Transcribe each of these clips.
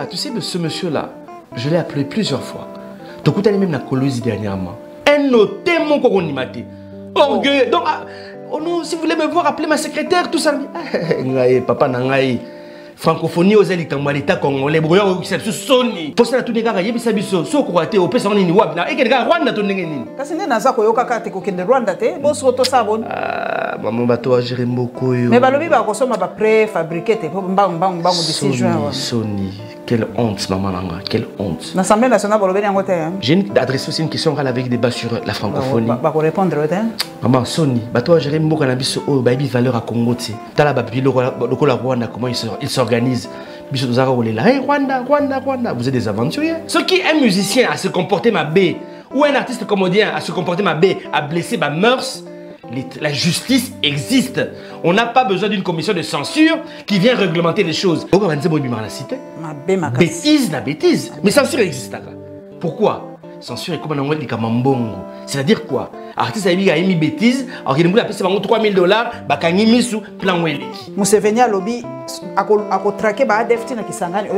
tu sais, ce monsieur-là, je l'ai appelé plusieurs fois. Donc, tu as même la Colosie dernièrement. Un noté mon coronimate. Orgueil. Donc, oh non, si vous voulez me voir, appelez ma secrétaire, tout ça. Papa Nangaï. Francophonie aux élites en l'État congolais, brouillard qui s'est sonné. Pour ça, tout les gars, il y a des sabisos, so croaté, au Pesson, ni wabna, et que les gars, Rwanda, tout le monde. Parce que n'a pas yoka kate ko kende Rwanda te, bon soto sabon. Ah, maman bateau a géré beaucoup. Mais balobi ba kosoma ba préfabriqué te, mbang d'ici juin. Sony, quelle honte, maman Nanga, quelle honte. L'Assemblée nationale balobi en côté. J'ai adressé aussi une question avec des débats sur la francophonie. Ba ko répondre au temps. Maman Sony, bateau a géré beaucoup cannabis au baby valeur à Congo ti. Tala ba puis le Rwanda comment il s'organise. Hey, Rwanda, vous êtes des aventuriers. Ceux qui un musicien à se comporter ma baie ou un artiste comédien à se comporter ma baie, à blesser ma mœurs, la justice existe. On n'a pas besoin d'une commission de censure qui vient réglementer les choses. Bêtise, la bêtise. Mais censure existe là. Pourquoi? Censure est comme un anglais de Kamambongo. C'est-à-dire quoi? Artiste a mis bêtise, alors il a payé $3 000, bakangi misu plan weli. Museveni a lobby a traqué ba defti na kisangani.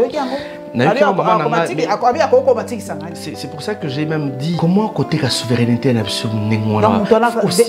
C'est pour ça que j'ai même dit comment côté la souveraineté na biso nengwana.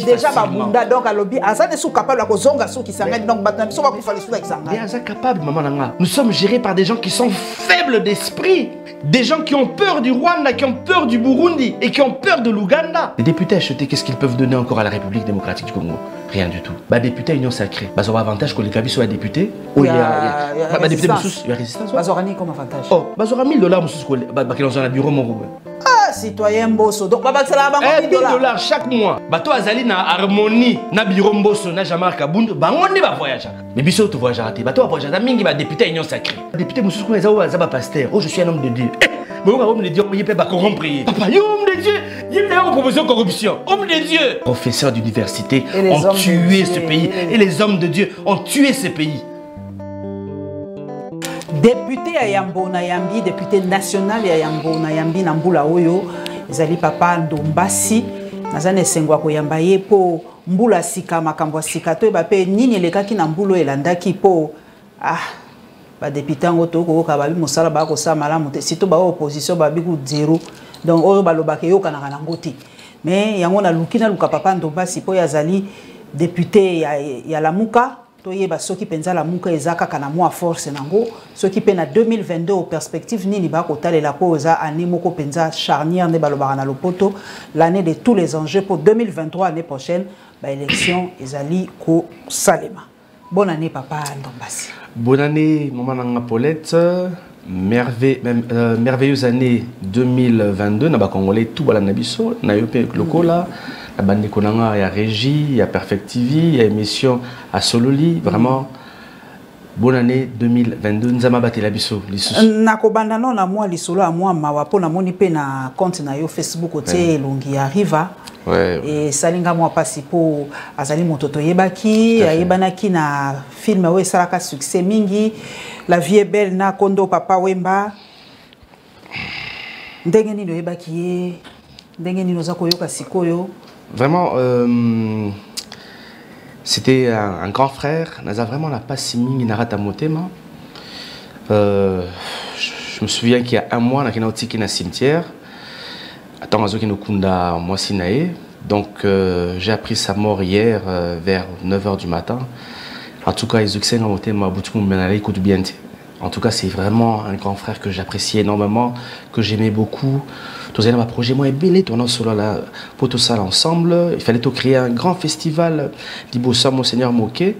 Déjà ba bunda donc a lobby azane sou capable ko zonga sou kisangani donc batna biso ba kufali sou kisangani. Mais azane capable maman nanga. Nous sommes gérés par des gens qui sont faibles d'esprit. Des gens qui ont peur du Rwanda, qui ont peur du Burundi et qui ont peur de l'Ouganda. Les députés achetés, qu'est-ce qu'ils peuvent donner encore à la République démocratique du Congo? Rien du tout. Bah, député Union Sacrée. Bah, ça aura avantage que les cabis soient députés. Il y a député Moussous, il y a résistance. Bah, ça aura ni comme avantage. Oh, bah, ça aura $1000 Moussous, bah, qui dans un bureau, mon rouble. Ah, citoyen Mbosso. Donc, bah, ça va $1000 chaque mois. Bah, toi, Azali, na harmonie, na bureau Mbosso, na Jamar Kabund, bah, on est pas voyage. Mais biso, tu voyages raté. Bah, toi, voyage, mingi, bah, député Union Sacrée. Député Moussous, qu'on est à pasteur. Oh, je suis un homme de Dieu. Mais on me dit, il peut pas corrompre. Papa, homme de Dieu, il peut pas proposer corruption. Homme de Dieu. Professeurs d'université ont tué ce pays. Et les hommes de Dieu ont tué ce pays. Député à Yambo Nayambi, député national à Yambo Nayambi, Nambula Oyo, Zali Papa Ndombasi, Nazane Sengwa Koyambaye po Mbula Sika, Makambwa Sika, to Bape, Nini Lekaki Nambulo Elandaki po. Ah. Ba député ngoto ko ka babi mosala ba ko sa malamu te sito ba opposition babi ku zéro donc oyo balobaka yo kana kana ngoti mais yango na lukina luka Papa Ndombasi po yazali député ya Lamuka to yeba soki penza Lamuka ezaka kana moi force nango soki pe na 2022 au perspective nini ba ko talela po za année moko penza charnière ne balobaka na lopoto l'année de tous les enjeux pour 2023 année prochaine ba élection ezali ko salema. Bonne année Papa Ndombasi. Bonne année, maman Nanga Paulette. Merveilleuse année 2022. Naba Congolais, tout bala nabiso. Na yope lokola. La bande konanga, il y a Régie, il y a Perfect TV, il y a émission à Sololi. Vraiment, bonne année 2022. Nous avons battu la biso. Nakobanda non na moi lisolo à moi mawapo na moni pe na compte na yo Facebook otie longi arriva. Ouais. Et salinga moi pasi po azali mototo yebaki ayebanaki na film we salaka succès mingi La vie est belle na kondo Papa Wemba ndenge nini yebaki ndenge nini ozako yoka sikoyo. Vraiment c'était un grand frère, naza vraiment la passe mingi narata motema. Je me souviens qu'il y a un mois na kina otiki na cimetière. Attends, moi Sinaé. Donc j'ai appris sa mort hier vers 9 h du matin. En tout cas, en tout cas, c'est vraiment un grand frère que j'appréciais énormément, que j'aimais beaucoup. Tous les projets moi belé tournant sur la pour tout ça ensemble. Il fallait tout créer un grand festival d'Ibossa Monseigneur Moké.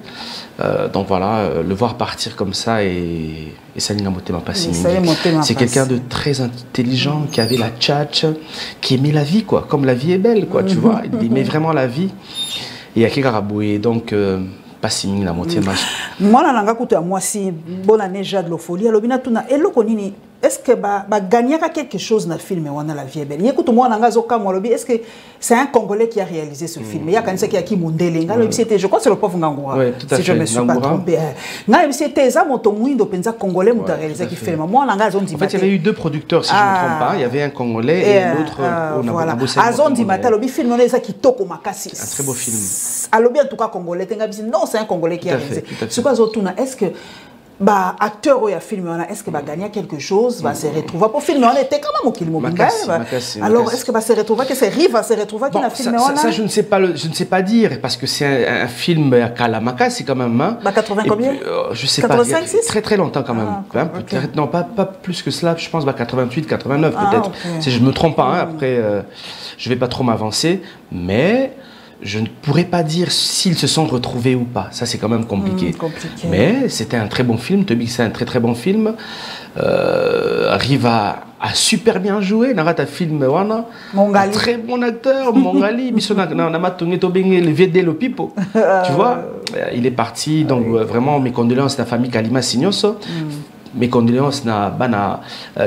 Donc voilà, le voir partir comme ça et ça n'a pas si. C'est quelqu'un de très intelligent qui avait la tchatch, qui aimait la vie quoi, comme la vie est belle quoi, tu vois. Il aimait vraiment la vie. Et à Kikaraboué donc. Pas si mine la moitié match. Moi na nanga kutu ya mwasi bonne année Jade Lofoli alobina tuna eloko nini est-ce que ba gagner quelque chose dans le film wana La vie est belle. Yekutu moi nanga zoka moi lobi est-ce que c'est un Congolais qui a réalisé ce film. Il y a kanisa qui a qui mondele ngalo c'était je crois c'est le pauvre Ngangura. Si je me suis pas trompé. Ngalo c'était ça moto mwindo penza Congolais muta réalisé qui film. Moi nanga zondi. En fait il y avait eu deux producteurs si je ne me trompe pas, il y avait un Congolais et l'autre voilà. Azondi mata lobi film on ça qui toko makasi. Un très beau film. Alobi en tout cas Congolais tenga bisi non c'est un Congolais qui a réalisé. C'est quoi Zotuna est-ce que bah acteur ou ya film est-ce que va gagner quelque chose va se retrouver pour film on était quand même au film alors est-ce que va se retrouver que c'est Rive va se retrouver qui na film ça je ne sais pas dire parce que c'est un film à Kalamaka c'est quand même hein, bah 80 combien je sais 85, pas très très longtemps quand même peut-être non pas plus que cela je pense bah 88 89 peut-être si je me trompe pas hein, après je vais pas trop m'avancer mais je ne pourrais pas dire s'ils se sont retrouvés ou pas. Ça, c'est quand même compliqué. Mais c'était un très bon film. Toby, c'est un très très bon film. Arrive à super bien joué. Narata film, wana. Mongali. Très bon acteur. Mongali. Le VD, le pipo. Tu vois, il est parti. Donc, vraiment, mes condoléances à la famille Kalima Signoso. Mes condoléances na bana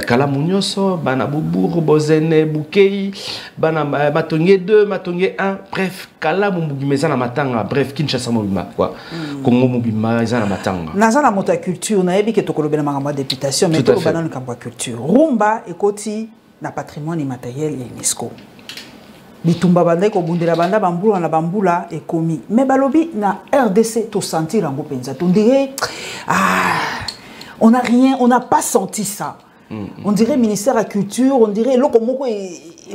Kalamunyoso, bana Boubour, Bozene, Boukei, bana Matonye 2, Matonye 1, bref, Kalamu Mubimeza na matanga, bref, Kinshasa Mubima, quoi. Congo Mubima, na matanga. Nazana mota culture, na ebi ke tokolobela makamba députation, mais to banana kamba culture. Rumba ekoti na patrimoine immatériel ya UNESCO. Bitumba banda ko bundela banda bambula na bambula ekomi. Mais balobi na RDC to sentir ngo penza. To dirait on n'a rien, on n'a pas senti ça. On dirait ministère de la culture, on dirait lokomoko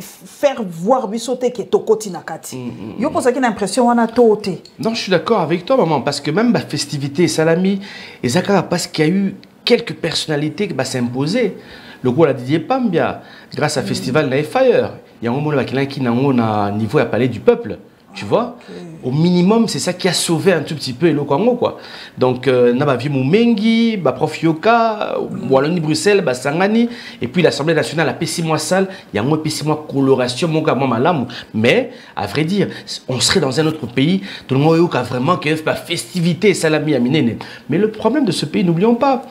faire voir bisoté qui est tokoti nakati. Yo pour ça qu'il a l'impression on a toté. Non, je suis d'accord avec toi maman parce que même la festivité salami et Zakara parce qu'il y a eu quelques personnalités qui va s'imposer. Le coup la Didier Pambia grâce à festival na Fire, il y a un moment qui na niveau à parler du peuple. Tu vois, au minimum, c'est ça qui a sauvé un tout petit peu le Congo, quoi. Donc, n'a vu Moumengi, Prof Yoka, Wallonie Bruxelles, Sangani, et puis l'Assemblée nationale a payé 6 mois sale, il y a moins payé 6 mois coloration, mon gars, malam. Mais, à vrai dire, on serait dans un autre pays, tout le monde a vraiment qu'il y a festivité, salami à Minene. Mais le problème de ce pays, n'oublions pas,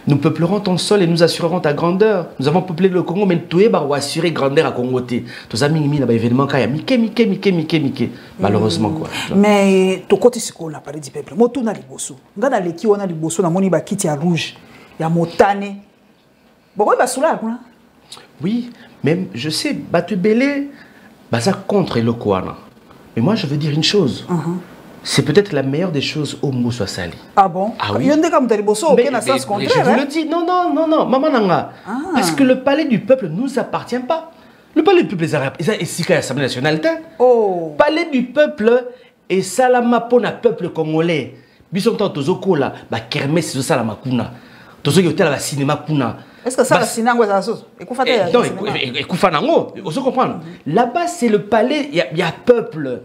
nous peuplerons ton sol et nous assurerons ta grandeur. Nous avons peuplé le Congo, mais nous avons assuré grandeur à Congo. Tous amis, il y a événement, il y a Mike. Malheureusement quoi. Mais to côté ce qu'on a parlé du peuple. Moto na liboso. Ngana leki wana liboso na moni ba kiti ya rouge. Ya motane. Boko ba soula kuna. Oui, même je sais Batubele baza contre le Kouana. Mais moi je veux dire une chose. C'est peut-être la meilleure des choses au Moussa Sali. Ah bon? Ah oui. Yonde comme liboso aucun na sens contraire. Je vous le dis. Non, maman nanga. Parce que le palais du peuple ne nous appartient pas. Le palais du peuple des Arabes, c'est ici qu'à l'Assemblée nationale. Oh. Palais du peuple et salama pour le peuple congolais. Bison tant tozo kola, ba kermesse so salama kuna. Tozo yotel la cinéma kuna. Est-ce que ça la cinéma est ça? Non, écoute nango, on se comprend. Là-bas c'est le palais, il y a peuple.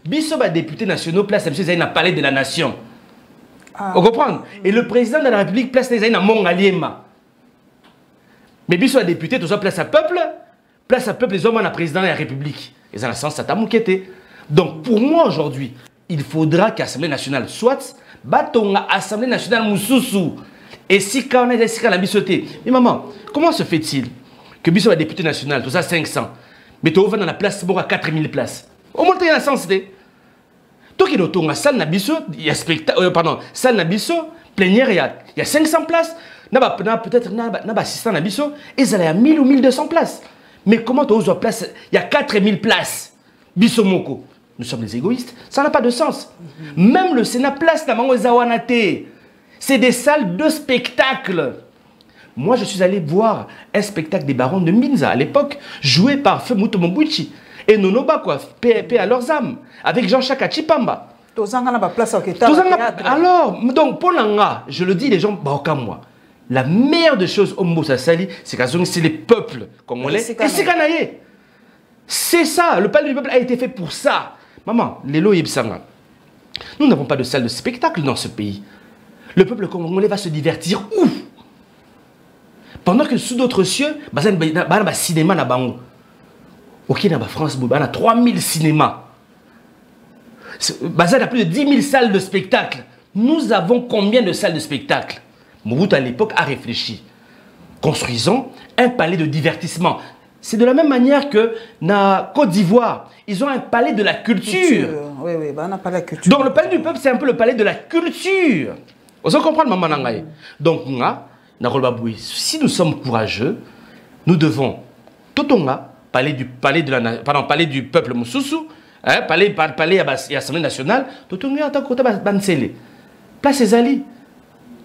Bison ba député nationaux place monsieur Zaina palais de la nation. On comprend? Et le président de la République place Zaina Mongaliema. Mais bison député tozo place à peuple. Place à peuple, les hommes, on a président de la République. Et ça, ça t'a mouqueté. Donc, pour moi, aujourd'hui, il faudra qu'Assemblée nationale soit, batonga Assemblée nationale Moussoussou. Et si quand on est ici, on a bisoté. Mais maman, comment se fait-il que Bissot est député national, tout ça 500, mais tu vas dans la place, bon, à 4000 places. Au moins, tu as la sens, toi qui es dans salle Nabisso, il y a spectacle, pardon, salle Nabisso, plénière, il y a 500 places. Peut-être un assistant Nabisso, et il y a 1000 ou 1200 places. Mais comment tu oses place? Il y a 4000 places. Bissomoko. Nous sommes des égoïstes. Ça n'a pas de sens. Même le Sénat place Namango Zawanate. C'est des salles de spectacle. Moi, je suis allé voir un spectacle des barons de Minza à l'époque, joué par Feu Mutomombuchi et Nonoba, quoi, paix à leurs âmes, avec Jean-Jacques Achipamba. Alors, donc, pour l'anga, je le dis, les gens, bah, comme moi. La meilleure des choses au Moussa Sali, c'est que c'est les peuples congolais et c'est Kanaye. C'est ça, le palais du peuple a été fait pour ça. Maman, Lelo Yebsanga, nous n'avons pas de salle de spectacle dans ce pays. Le peuple congolais va se divertir où? Pendant que sous d'autres cieux, il y a un cinéma na bango. Ok, na France, il y a 3000 cinémas. Il y a plus de 10 000 salles de spectacle. Nous avons combien de salles de spectacle? Mobutu à l'époque a réfléchi. Construisons un palais de divertissement. C'est de la même manière que na Côte d'Ivoire, ils ont un palais de la culture. Oui, on n'a pas la culture. Donc le palais du peuple, c'est un peu le palais de la culture. Vous comprenez, maman Nangaye? Donc, si nous sommes courageux, nous devons Totonga, palais du peuple Moussoussou, palais à l'Assemblée nationale, Totonga en tant que Bansele. Place Ezali.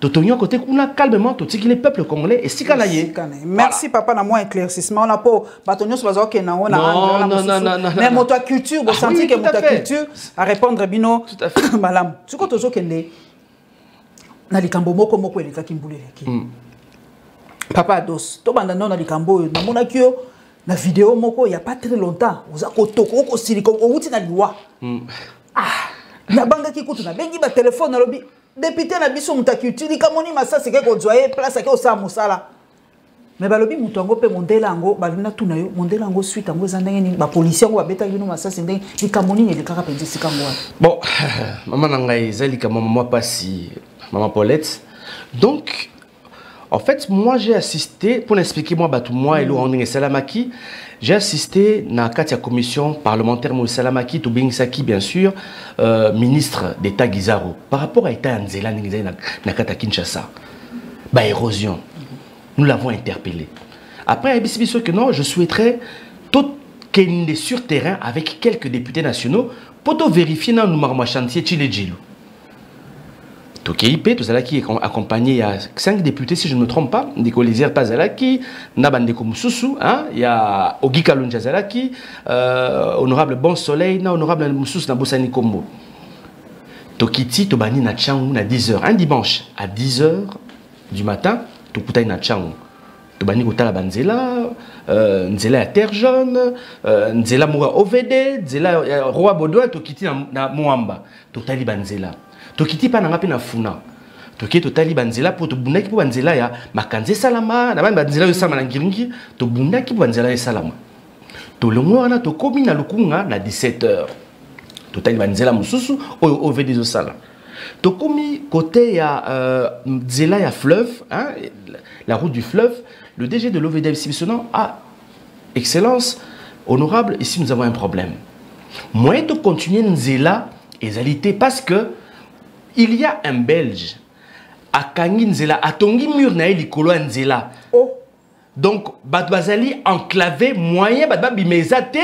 Totonio côté kuna calmement tout les peuples congolais et si kalaye. Merci papa na moi éclaircissement on a pas batonio sur bazo ke na on a non mais moto culture vous sentez que moto culture à répondre bino tout à fait malam tu ko tozo kende na likambo moko eleka kimbuleleki papa dos to banda na likambo na mona kio na vidéo moko il y a pas très longtemps vous a kotoko ko siliko outi na liwa na banga ki kutu na bengi ba téléphone na lobi député na biso mutakiutili kamoni masasi ke kozwaye place ke osa musala mais balobi mutongo pe mondela ngo balina tuna yo mondela ngo suite ngo zandenge ni ba policier ngo babeta bino masasi ndenge likamoni ne likaka penzi sikango bon maman nangai zali kama moi pasi maman Paulette donc en fait moi j'ai assisté pour expliquer moi batou moi et Laurent Salamaki j'ai assisté à la commission parlementaire Moïse Salamaki, Toubing-Saki, bien sûr, ministre d'État Guizaro, par rapport à l'État Nzela Nakata Kinshasa. Bah, érosion. Nous l'avons interpellé. Après, que non, je souhaiterais tout qu'il est sur terrain avec quelques députés nationaux pour vérifier dans le chantier Tchilejilou. Tokeipe, Tozalaki est accompagné à 5 députés, si je ne me trompe pas. Ndeko Lézière Pazalaki, Nabandeko Moussoussou, il y a Ogi Kalonja Zalaki, honorable Bon Soleil, honorable Moussous Nabosani Kombo. Tokiti, Tobani na Tchangou à 10h. Un dimanche à 10h du matin, Tokutai na Tchangou. Tobani Kotala Banzela, Nzela à Terre Jaune, Nzela Moura OVD, Nzela Roi Bodoa, Tokiti na Moamba, Totali Banzela. Tokiti pa nanga pe na funa toki totali banzela po to bundaki po banzela ya makanze salama na banzela yo salama na ngiringi to bundaki po banzela ya salama to longo wana to komi na lukunga na 17h totali banzela mususu oyo OVD zo sala to komi côté ya nzela ya fleuve hein, la route du fleuve le DG de l'OVD Sibissonan a excellence honorable ici nous avons un problème moi to continuer nzela ezalité parce que il y a un Belge à Kangi Nzela, à Tongi Mur na Likolo Nzela. Oh. Donc, Badbazali enclavé, moyen, Badbabi Mezate,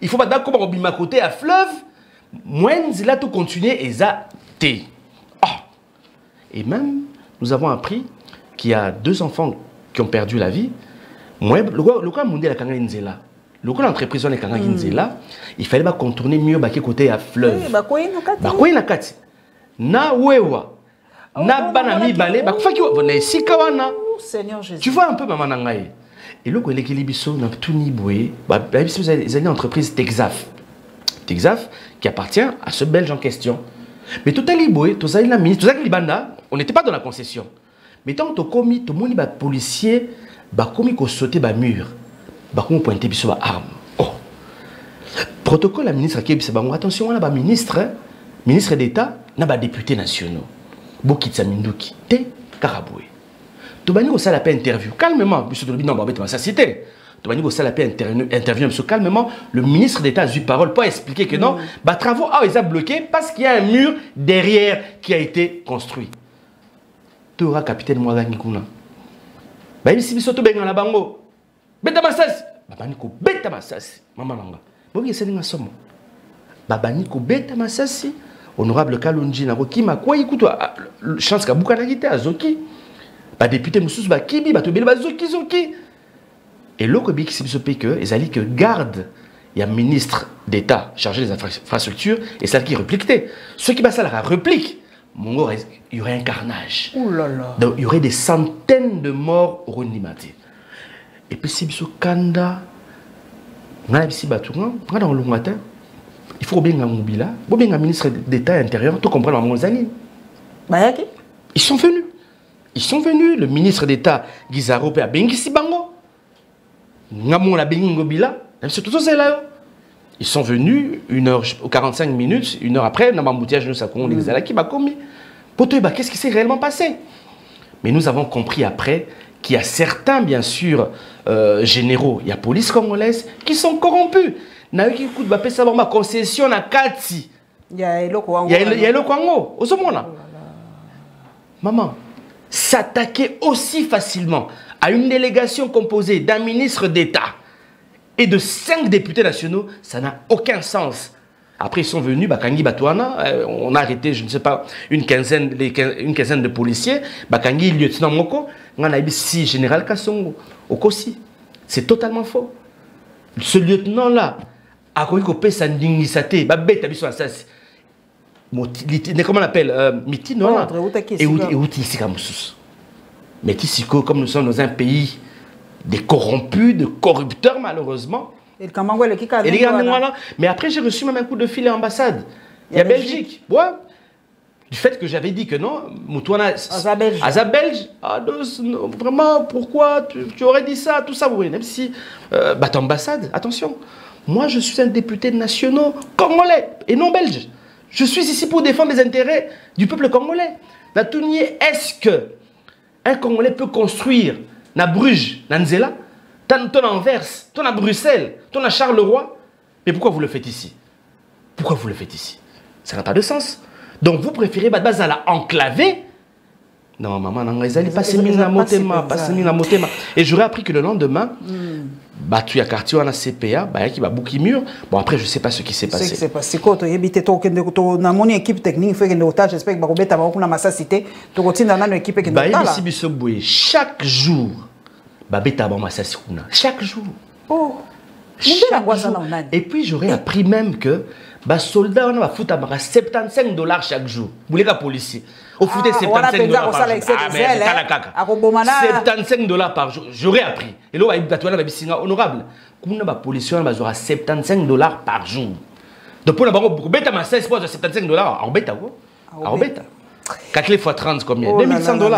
il faut Badba comme Bima côté à fleuve, moyen Nzela tout continuer et ça T. Oh. Et même, nous avons appris qu'il y a 2 enfants qui ont perdu la vie. Moi, le cas mondial à Kangi Nzela. Le cas d'entreprise de Kangi Nzela, il fallait contourner mieux Baké côté à fleuve. Bakoui Nakati. Na wewa na banami balé ba faki na sika wana Seigneur Jésus tu vois un peu maman nangai et le collègue libiso na tuni boé ba biso les entreprises Texaf qui appartient à ce Belge en question mais tout ali boé to zali la ministre to zali libanda on n'était pas dans la concession mais tant to komi to moni ba policier ba komi ko sauter ba mur ba komi pointer biso ba arme oh protocole la ministre qui biso ba attention wana ba ministre ministre d'État n'a pas députés nationaux. Bokitsa Minduki, te Karaboué. Tobani ko sala pe interview calmement, monsieur Tolobi non ba bête ça cité. Tobani ko sala pe interview monsieur calmement, le ministre d'État a eu parole pour expliquer que non, bah travaux ils ont bloqué parce qu'il y a un mur derrière qui a été construit. Tora capitaine Mwagani kuna. Ba ici biso to benga la bango. Beta masasi. Babani ko beta masasi. Mama nanga. Boki selinga somo. Babani ko beta masasi. Honorable Kalonji Narokima, quoi écoute, chance qu'Abouka Nagite à Zoki, pas député Moussous Bakibi, ba Tobel Bazoki Zoki. Et l'autre qui se paye que, ils allaient que garde, il y a un ministre d'État chargé des infrastructures, et celle qui répliquait. Ceux qui passent à la réplique, il y aurait un carnage. Ouh là là. Donc il y aurait des centaines de morts au Rondimati. Et puis si vous Kanda, on a ici Batouran, on a dans le matin. Il faut bien un mobile, bien un ministre d'État intérieur, tout comprendre en Mozani. Ils sont venus. Ils sont venus, le ministre d'État Guizaro a Bengisi Bango. Ngamon la Bengobila, c'est tout ça là. Ils sont venus 1h45 minutes, 1 heure après, dans l'embouteillage, nous savons qui m'a commis. Pour te dire, qu'est-ce qui s'est réellement passé? Mais nous avons compris après qu'il y a certains, bien sûr, généraux, il y a police congolaise, qui sont corrompus. Na qui coûte ba pesa ba concession na kati ya eloko wango ya eloko wango osomona maman s'attaquer aussi facilement à une délégation composée d'un ministre d'État et de 5 députés nationaux, ça n'a aucun sens. Après, ils sont venus, Bakangi Batouana, on a arrêté, je ne sais pas, une quinzaine de policiers. Bakangi, lieutenant Moko, on a dit si général Kassongo, au Kossi. C'est totalement faux. Ce lieutenant-là, a connu qu'on paie sa dignité, bête à bisou assassin. Comment on appelle Miti, non? Et où ici, mais ici, comme nous sommes dans un pays de corrompus, de corrupteurs, malheureusement. Mais après, j'ai reçu même un coup de fil à l'ambassade. Il y a Belgique. Ouais. Du fait que j'avais dit que non, Moutouana. Belge. Ah, non, vraiment, pourquoi tu aurais dit ça, tout ça, oui. Même si. Bah, ambassade, attention. Moi, je suis un député national congolais et non belge. Je suis ici pour défendre les intérêts du peuple congolais. Est-ce que un Congolais peut construire na Bruges, na Nzela, ton Anvers, ton à Bruxelles, ton à Charleroi? Mais pourquoi vous le faites ici? Pourquoi vous le faites ici? Ça n'a pas de sens. Donc vous préférez Badbazala enclavé? Non, maman, et j'aurais appris que le lendemain, tu as quartier à CPA, qui va bouquer mur. Bon, après, je ne sais pas ce qui s'est passé. C'est passé. Quand tu as mon équipe technique, j'espère que tu as une massacité. Tu continues dans l'équipe qui est chaque jour, chaque jour. Oh, et puis, j'aurais appris même que les soldats ont foutu à 75 $ chaque jour. Vous voulez qu'un policier? Au foot, 75 $ par jour. 75 $ par jour. J'aurais appris. Et là, il y a honorable. Comment les policiers ont 75 $ par jour? Donc, pour beaucoup, bêta ma 16 fois 75 $. En bêta, quoi? En bêta. 4 fois 30, combien? 2100 $.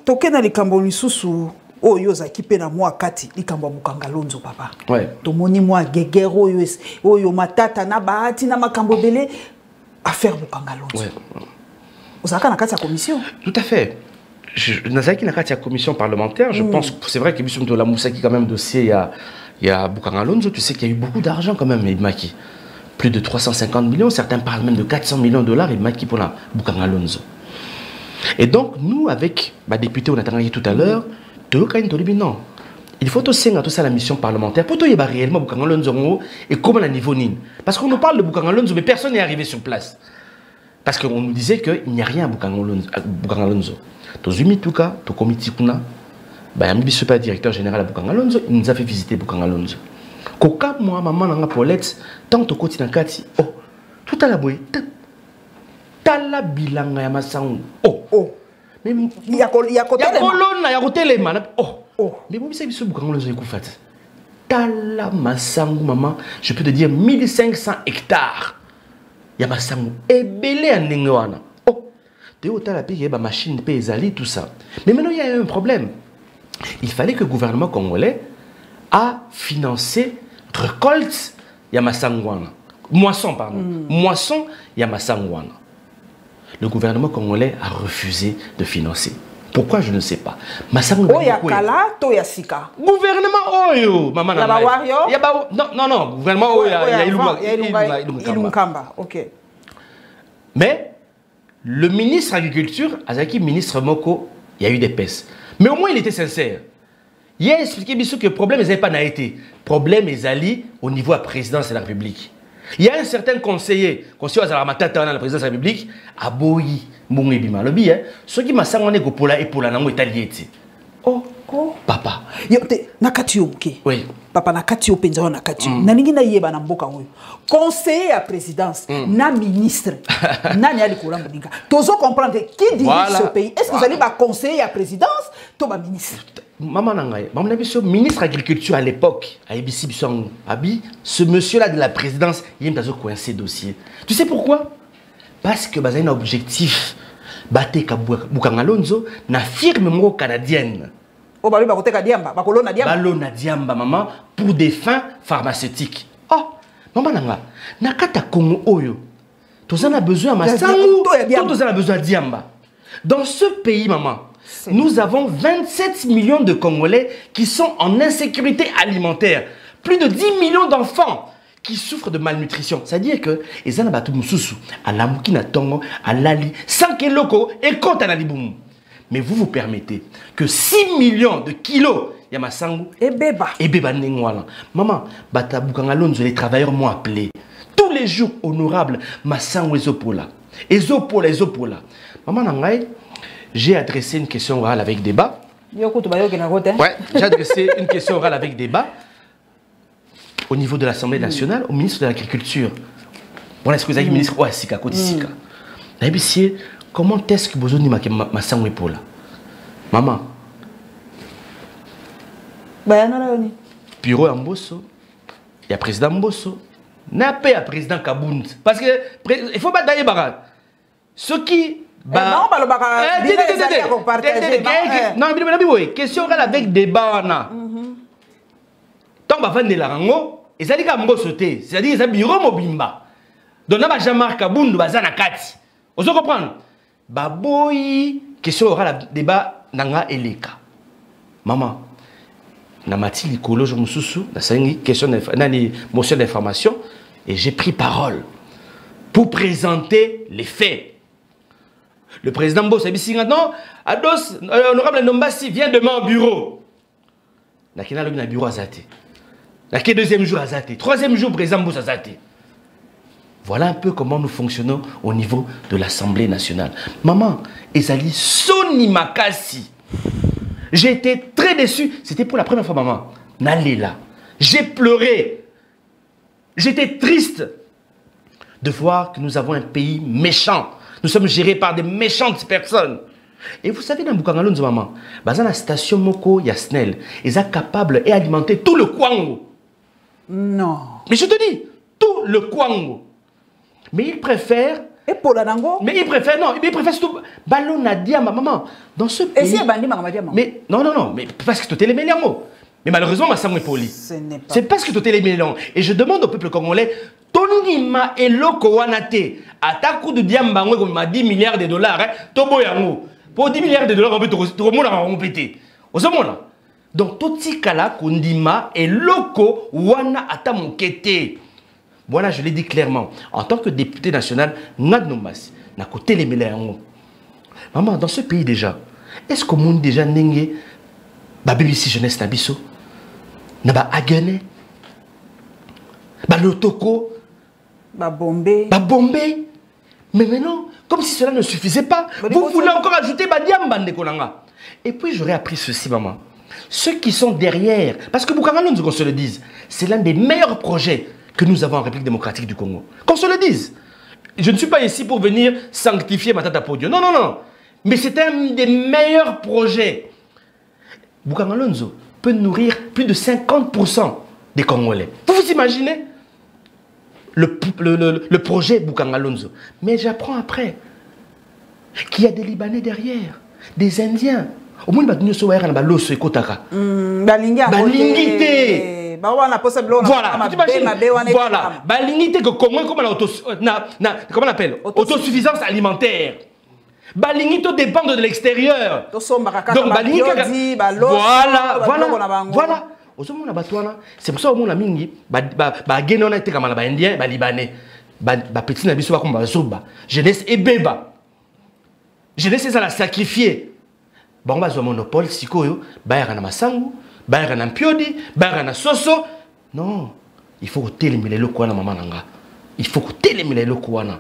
Toké na likambo lisusu. Oh, yoza kipe na moi kati likambo Bukangalonzo papa. Ouais. Tomoni moi gegero yo matata na bahati na makambo belé affaire Bukangalonzo. Ouais. Osaka na kati ya commission. Tout à fait. Nazaki na kati ya commission parlementaire, je pense que c'est vrai que Bissum de la Moussaki quand même dossier il y a Bukangalonzo, tu sais qu'il y a eu beaucoup d'argent quand même Ibmaki. Plus de 350 millions, certains parlent même de 400 millions $ Ibmaki pour la Bukangalonzo. Et donc nous avec ma députée on a travaillé tout à l'heure. Non. Il faut aussi tout ça la mission parlementaire pour y réellement Bukangalonzo et comment à niveau nin. Parce qu'on nous parle de Bukangalonzo mais personne n'est arrivé sur place. Parce qu'on nous disait qu'il n'y a rien à Bukangalonzo. Tozumi Tuka, Tokomiti Kuna, Bayambi Super directeur général à Bukangalonzo, il nous a fait visiter Bukangalonzo. Koka moi maman nanga Paulette, tant au côté Kati, oh, tout à la bouée, tala bilanga ya masangu. Oh. Mais il y a colonne, il y a côté les man. Oh. Mais vous savez ce Bukangalonzo est fait. Tala masangu maman, je peux te dire 1500 hectares. Il y a masangu et belé en Ningwana. Oh. Tu as la paye, machine paysanne, tout ça. Mais maintenant il y a un problème. Il fallait que le gouvernement congolais a financé récolte Yamasangwana. Moisson, pardon. Moisson Yamasangwana. Le gouvernement congolais a refusé de financer. Pourquoi, je ne sais pas. Gouvernement Oyo, maman. Non, gouvernement Oyo, il y a Ilunkamba. Ok. Mais le ministre de l'Agriculture, Azaki, ministre Moko, il y a eu des pestes. Mais au moins, il était sincère. Il a expliqué que le problème n'est pas été. Le problème est allé au niveau de la présidence de la République. Il y a un certain conseiller à la présidence de la République, à Boyi, Mungibima. Ce qui m'a sangné pour la et pour la langue italienne. Oh, papa. Oui. Papa nakatio penza nakatio. Naningi na yeba na mboka oyo. Conseiller à présidence, na ministre. Nani ali kola mbinga. Tozo comprendre qui dirige ce pays. Est-ce que vous allez ba conseiller à présidence, to ba ministre? Maman nangaye, maman nabi so ministre agriculture à l'époque, à Ebisi Bisson Abi, ce monsieur là de la présidence, il est dans coincé dossier. Tu sais pourquoi? Parce que bazay un objectif baté ka Bukangalonzo na firme moko canadienne. Oh, bah, Balona diamba, maman, pour des fins pharmaceutiques. Oh, maman, nakata Congo Oyo. Tous en a besoin, ma sangu. Tous en a besoin diamba. Dans ce pays, maman, nous avons 27 millions de Congolais qui sont en insécurité alimentaire. Plus de 10 millions d'enfants qui souffrent de malnutrition. C'est-à-dire que, ils en ont battu Moussousou, à la Moukina Tongo, à Lali, 5 locaux et compte à Naliboum. Mais vous vous permettez que 6 millions de kilos et beba nengwala. Maman, Bata Bukangalonzo, les travailleurs m'ont appelé. Tous les les jours honorables, Massango Ezopola. Ezopola. Maman Nangaï, j'ai adressé une question orale avec débat. Ouais, j'ai adressé une question orale avec débat au niveau de l'Assemblée nationale, au ministre de l'Agriculture. Voilà, est-ce que vous avez dit ministre Ouassika, Kodisika. Comment est-ce que vous avez dit Massango Ezopola? Maman. Bureau Mbosso, il y a président Mbosso, n'a pas le président Kabound. Parce que il faut pas d'ailleurs bagarre. Ce qui non, question avec débat tant va de la rango et ça dit qu'à Mbosso c'est-à-dire c'est bureau mobimba. Donc là Jean-Marc Kabound bazana kati. Vous comprenez? Baboy question aura le débat nanga eleka. Maman Namati Likolo, je me soucieux, question motion d'information, et j'ai pris parole pour présenter les faits. Le président Boss a dit non, Ados, honorable Nombassi vient demain au bureau. Nakina le bureau à Zate. Nakina deuxième jour à Zate. Troisième jour, président Boss à Zate. Voilà un peu comment nous fonctionnons au niveau de l'Assemblée nationale. Maman, Ezali Soni Makasi. J'ai été très déçu. C'était pour la première fois, maman. Nalela. J'ai pleuré. J'étais triste de voir que nous avons un pays méchant. Nous sommes gérés par des méchantes personnes. Et vous savez, dans Bukangalonzo, maman, dans la station Moko Yasnel, ils sont capables d'alimenter tout le Kwango. Non. Mais je te dis, tout le Kwango. Mais ils préfèrent. Et pour la Nango? Mais ils préfèrent, non, ils préfèrent surtout Ballon Nadia, ma maman. Dans ce pays. Et si Bandi Maman? Mais non, mais parce que tu es les mélanges. Mais malheureusement, ma Samuel Poli. C'est parce que tu es les mélanges. Et je demande au peuple congolais, Tonima et Loko Wanate, à ta coup de diamant, comme m'a 10 milliards de dollars, Tobo Yango. Pour 10 milliards de dollars, on peut te remonter. Au second là. Donc, Toti Kala, Kondima et Loko Wana Atamokete. Voilà, je l'ai dit clairement. En tant que député national, Nadnomas, n'a côté les mélanges. Maman, dans ce pays déjà, est-ce que le monde déjà n'est pas BBC Jeunesse Nabiso? N'a pas Agane? Ba Lotoko? Ba Bombay? Mais maintenant, comme si cela ne suffisait pas, vous voulez encore ajouter Badiamba Ndekolanga. Et puis j'aurais appris ceci, maman. Ceux qui sont derrière, parce que Bukangalon, qu'on se le dise, c'est l'un des meilleurs projets que nous avons en République démocratique du Congo. Qu'on se le dise. Je ne suis pas ici pour venir sanctifier Matata Podio. Non. Mais c'est un des meilleurs projets. Bukangalonzo peut nourrir plus de 50% des Congolais. Vous vous imaginez le projet Bukangalonzo. Mais j'apprends après qu'il y a des Libanais derrière, des Indiens. Au moins, il y a des Loso et Kotaka. Balingité. Voilà, balingité que comment on appelle autosuffisance alimentaire. Balingito dépend de l'extérieur. Donc balingito voilà. C'est pour ça que les mingi on a été comme les Indiens, les Libanais, les petits nabis sont comme Zoba. Jeunesse et beba. Jeunesse ça la sacrifier. Bon bah monopole sikoyo, bayara na masangu, bayara na mpiodi, bayara na soso. Non, il faut télémiler le kwana maman nanga. Il faut télémiler le kwana.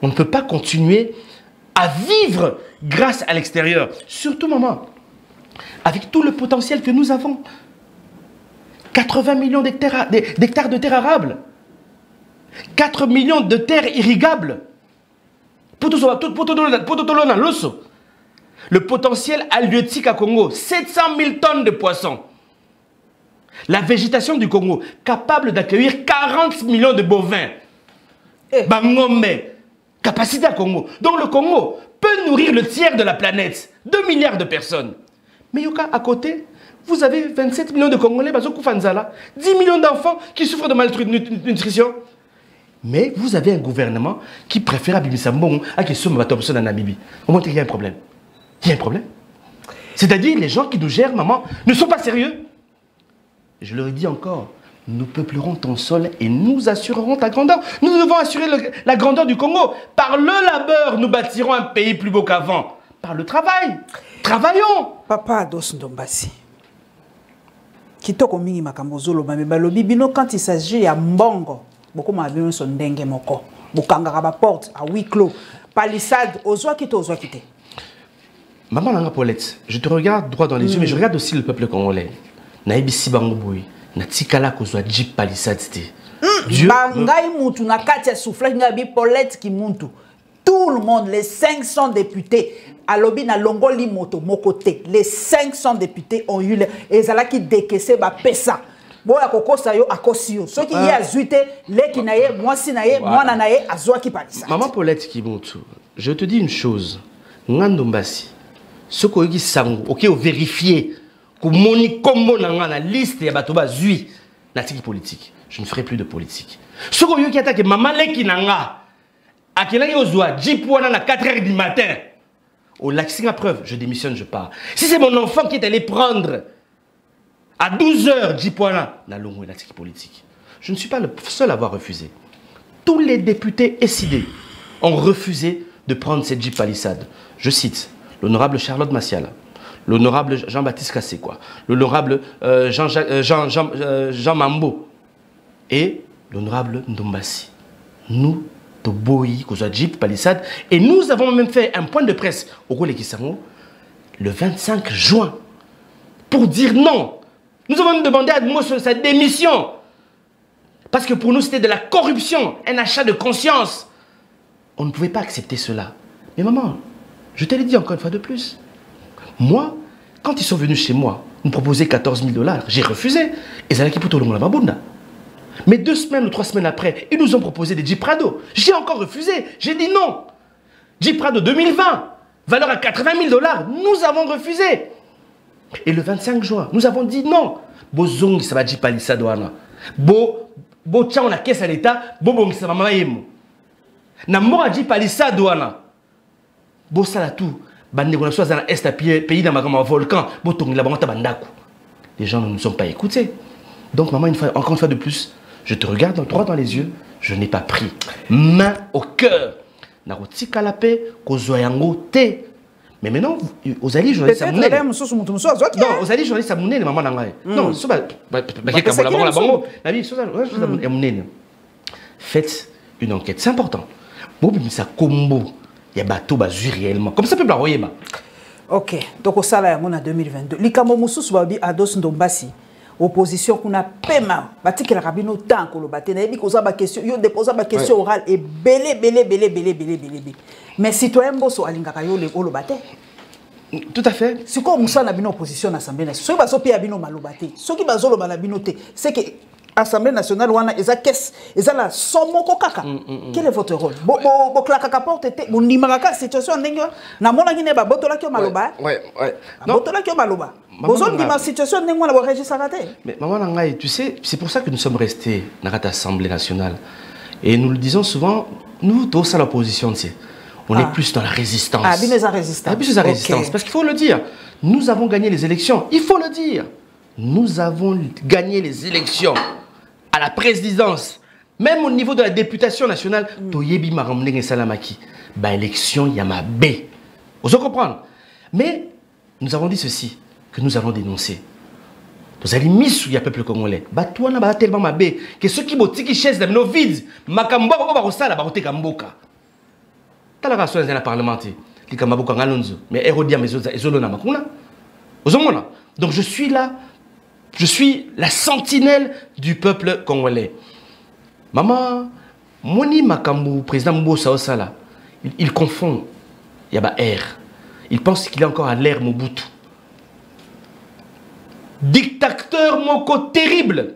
On ne peut pas continuer à vivre grâce à l'extérieur. Surtout maman, avec tout le potentiel que nous avons. 80 millions d'hectares de terres arables. 4 millions de terres irrigables. Le potentiel halieutique à Congo, 700 000 tonnes de poissons. La végétation du Congo, capable d'accueillir 40 millions de bovins. Bangombe, capacité à Congo. Donc le Congo peut nourrir le tiers de la planète. 2 milliards de personnes. Mais Yoka, à côté, vous avez 27 millions de Congolais, 10 millions d'enfants qui souffrent de malnutrition. Mais vous avez un gouvernement qui préfère Abimisa Mbongo à qui somme en Namibie. Au moins, il y a un problème. Il y a un problème. C'est-à-dire, les gens qui nous gèrent, maman, ne sont pas sérieux. Je leur dis encore, nous peuplerons ton sol et nous assurerons ta grandeur. Nous devons assurer la grandeur du Congo. Par le labeur, nous bâtirons un pays plus beau qu'avant. Par le travail. Travaillons. Papa Ados Ndombasi. Kitoko mingi makambo zolo balobi bino quand il s'agit ya mbongo beaucoup m'a bien son dengue moko bokanga ba porte à huis clos palissade ozwa kité Maman Nanga Paulette, je te regarde droit dans les yeux, mais je regarde aussi le peuple congolais. Naibisi bangoboui, na tikala kozwa jeep palissade c'était. Dieu bangai mutu na katia souffle ngabi Paulette ki muntu. Tout le monde, les 500 députés, à l'obi na longoli moto mokote, les 500 députés ont eu et zala qui décaissé ba pesa. Bon ya kokosa yo akosio. Ceux qui y a zuité, les qui naye, moi si naye, moi na naye azwa ki palissade. Maman Paulette ki muntu, je te dis une chose, Ngandombasi. Ce qu'on dit sango, ok, on vérifie que moni combo na la liste ya batoba zui na tiki politique. Je ne ferai plus de politique. Ce qu'on dit qui attaque maman leki nanga, à quel âge ozwa jipwana na 4h du matin. Au laxing à preuve, je démissionne, je pars. Si c'est mon enfant qui est allé prendre à 12h jipwana na longo na tiki politique. Je ne suis pas le seul à avoir refusé. Tous les députés SID ont refusé de prendre cette jeep palissade. Je cite l'honorable Charlotte Massiala, l'honorable Jean-Baptiste Kassekwa, l'honorable Jean Mambo et l'honorable Ndombasi. Nous, Toboyi, Kozwa Jeep Palissade, et nous avons même fait un point de presse au Rôle Kisango le 25 juin pour dire non. Nous avons demandé à Mosso sa démission parce que pour nous c'était de la corruption, un achat de conscience. On ne pouvait pas accepter cela. Mais maman, je te l'ai dit encore une fois de plus. Moi, quand ils sont venus chez moi, nous proposaient 14 000 $, j'ai refusé. Et ça a quitté tout le monde à Babunda. Mais 2 semaines ou 3 semaines après, ils nous ont proposé des Jeep Prado. J'ai encore refusé. J'ai dit non. Jeep Prado 2020, valeur à 80 000 $, nous avons refusé. Et le 25 juin, nous avons dit non. Bozong, ça va Jeep Palissade. Bo tcha on a caisse à l'État, bo bong ça va mamayemo. Na mora Jeep Palissade. Bo sala tout, bande qu'on a soit dans l'est à pays dans ma volcan, bo tongi la banda bandako. Les gens ne nous ont pas écoutés. Donc maman, encore une fois de plus, je te regarde droit dans les yeux, je n'ai pas pris main au cœur. Naroti kalapé, kozoyango te. Mais maintenant, aux alliés journalistes à Mounel. Non, aux alliés journalistes à Mounel, maman nangaye. Non, c'est pas faites une enquête, c'est important. Bon, mais ça combo. Il y a bateau bazui réellement. Comme ça peut pas voyer ma. OK. Donc au salaire on a 2022. Likamo mususu babi Ados Ndombasi. Opposition qu'on a paiement. Bati que la rabino tant que le baté na bi koza ba question, yo déposa ba question orale et belé. Mais citoyen boso alingaka yo le baté. Tout à fait. C'est comme musa na bino opposition à l'Assemblée nationale. Ceux baso pi abino malobate. Ceux qui bazo lo malabinoté, c'est que Assemblée nationale wana eza caisse eza la somoko kaka. Quel est votre rôle? Bo klaka porte te bo nimaka situation ndenge na mona ngine ba botola ki maloba. Ouais. Botola ki maloba. Bozo ndima situation ndenge wana bo registre raté. Mais maman nangai, tu sais, c'est pour ça que nous sommes restés dans cette Assemblée nationale. Et nous le disons souvent, nous tous à l'opposition, on est plus dans la résistance. Ah, bien la résistance. Ah, plus dans la résistance, parce qu'il faut le dire. Nous avons gagné les élections, il faut le dire. Nous avons gagné les élections à la présidence, même au niveau de la députation nationale, Toyebi Maramneng et Salamaki, bah élection Yamabé. Vous comprenez? Mais nous avons dit ceci, que nous allons dénoncer. Nous allons mis sous le peuple congolais. Bah toi n'a pas tellement mabé que ceux qui botent qui chaise dans nos vides, Makambo ba rosala ba rote kamboka. Tala raso dans la parlementaire, li kamboka ngalonzo, mais Hérodia mais ezolo na makuna. Ozomona. Donc je suis là. Je suis la sentinelle du peuple congolais. Maman, Moni Makambu, président Mbosa Osala, il confond. Il y a air. Il pense qu'il est encore à l'ère Mobutu. Dictateur moko terrible.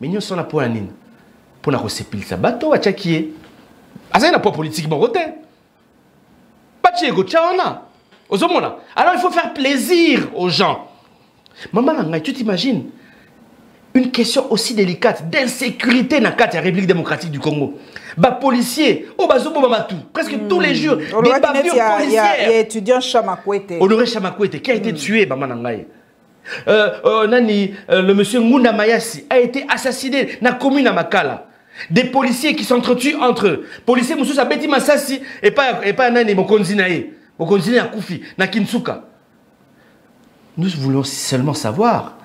Mais nous sommes là pour la nine. Pour la recépil sa bateau à tchakier. Asa n'a pas politique bon côté. Pas go tchaona. Alors il faut faire plaisir aux gens. Maman, tu t'imagines une question aussi délicate d'insécurité dans la République démocratique du Congo. Bah policiers, presque tous les jours, des bavures policières. Il y a étudiant Chamakwete. Honoré Chamakwete qui a été tué, maman nangaye. Le monsieur Ngunda Mayasi a été assassiné dans la commune à Makala. Des policiers qui s'entretuent entre eux. Policiers Moussous Abeti Massassi et pas Nani Mokonzinae. Mokonzinae à Koufi, na Kinsuka. Nous voulons seulement savoir,